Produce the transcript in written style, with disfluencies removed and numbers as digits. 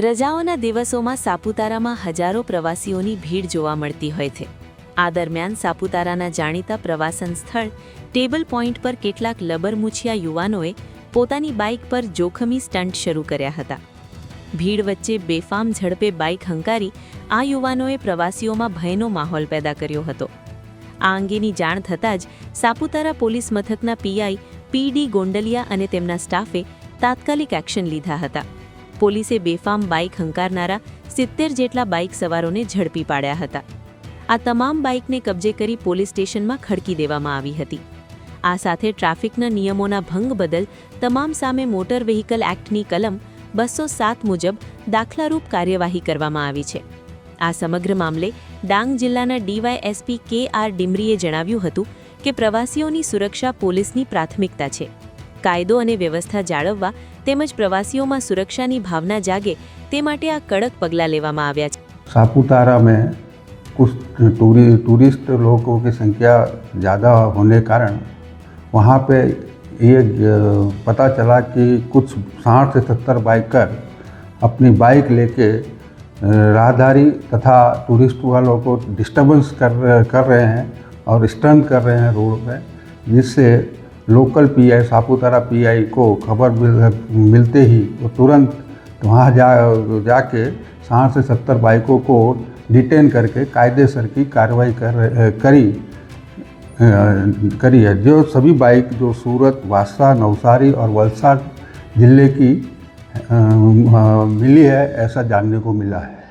રજાઓના દિવસોમાં સાપુતારામાં હજારો પ્રવાસીઓની ભીડ જોવા મળતી હોય છે। આ દરમિયાન સાપુતારાના જાણીતા પ્રવાસન સ્થળ ટેબલ પોઈન્ટ પર કેટલાક લબરમૂછિયા યુવાનોએ પોતાની બાઇક પર જોખમી સ્ટન્ટ શરૂ કર્યા હતા। ભીડ વચ્ચે બેફામ ઝડપે બાઇક હંકારી આ યુવાનોએ પ્રવાસીઓમાં ભયનો માહોલ પેદા કર્યો હતો। આ અંગેની જાણ થતાં જ સાપુતારા પોલીસ મથકના પીઆઈ પીડી ગોંડલિયા અને તેમના સ્ટાફે તાત્કાલિક એક્શન લીધા હતા। પોલીસે બેફામ બાઇક હંકારનારા 70 જેટલા બાઇક સવારોને ઝડપી પાડ્યા હતા। આ તમામ બાઇકને કબજે કરી પોલીસ સ્ટેશનમાં ખડકી દેવામાં આવી હતી। આ સાથે ટ્રાફિકના નિયમોના ભંગ બદલ તમામ સામે મોટર વ્હીકલ એક્ટની કલમ 207 મુજબ દાખલારૂપ કાર્યવાહી કરવામાં આવી છે। આ સમગ્ર મામલે ડાંગ જિલ્લાના ડીવાયએસપી કે.આર. ડિમરીએ જણાવ્યું હતું કે પ્રવાસીઓની સુરક્ષા પોલીસની પ્રાથમિકતા છે। કાયદો અને વ્યવસ્થા જાળવવા તેમજ પ્રવાસીઓમાં સુરક્ષાની ભાવના જાગે તે માટે આ કડક પગલાં લેવામાં આવ્યા છે। सापुतारा में कुछ टूरिस्ट लोगों की संख्या ज़्यादा होने कारण वहाँ पे ये पता चला कि कुछ 60 से 70 बाइकर अपनी बाइक लेके राहदारी तथा टूरिस्ट वालों को डिस्टर्बेंस कर रहे हैं और स्टंट कर रहे हैं रोड में, जिससे लोकल पीआई सापुतारा पीआई को खबर मिलते ही वो तुरंत वहाँ जाके 60 से 70 बाइकों को डिटेन करके कायदेसर की कार्रवाई करी है। जो सभी बाइक जो सूरत, वासा, नवसारी और वलसाड जिले की मिली है, ऐसा जानने को मिला है।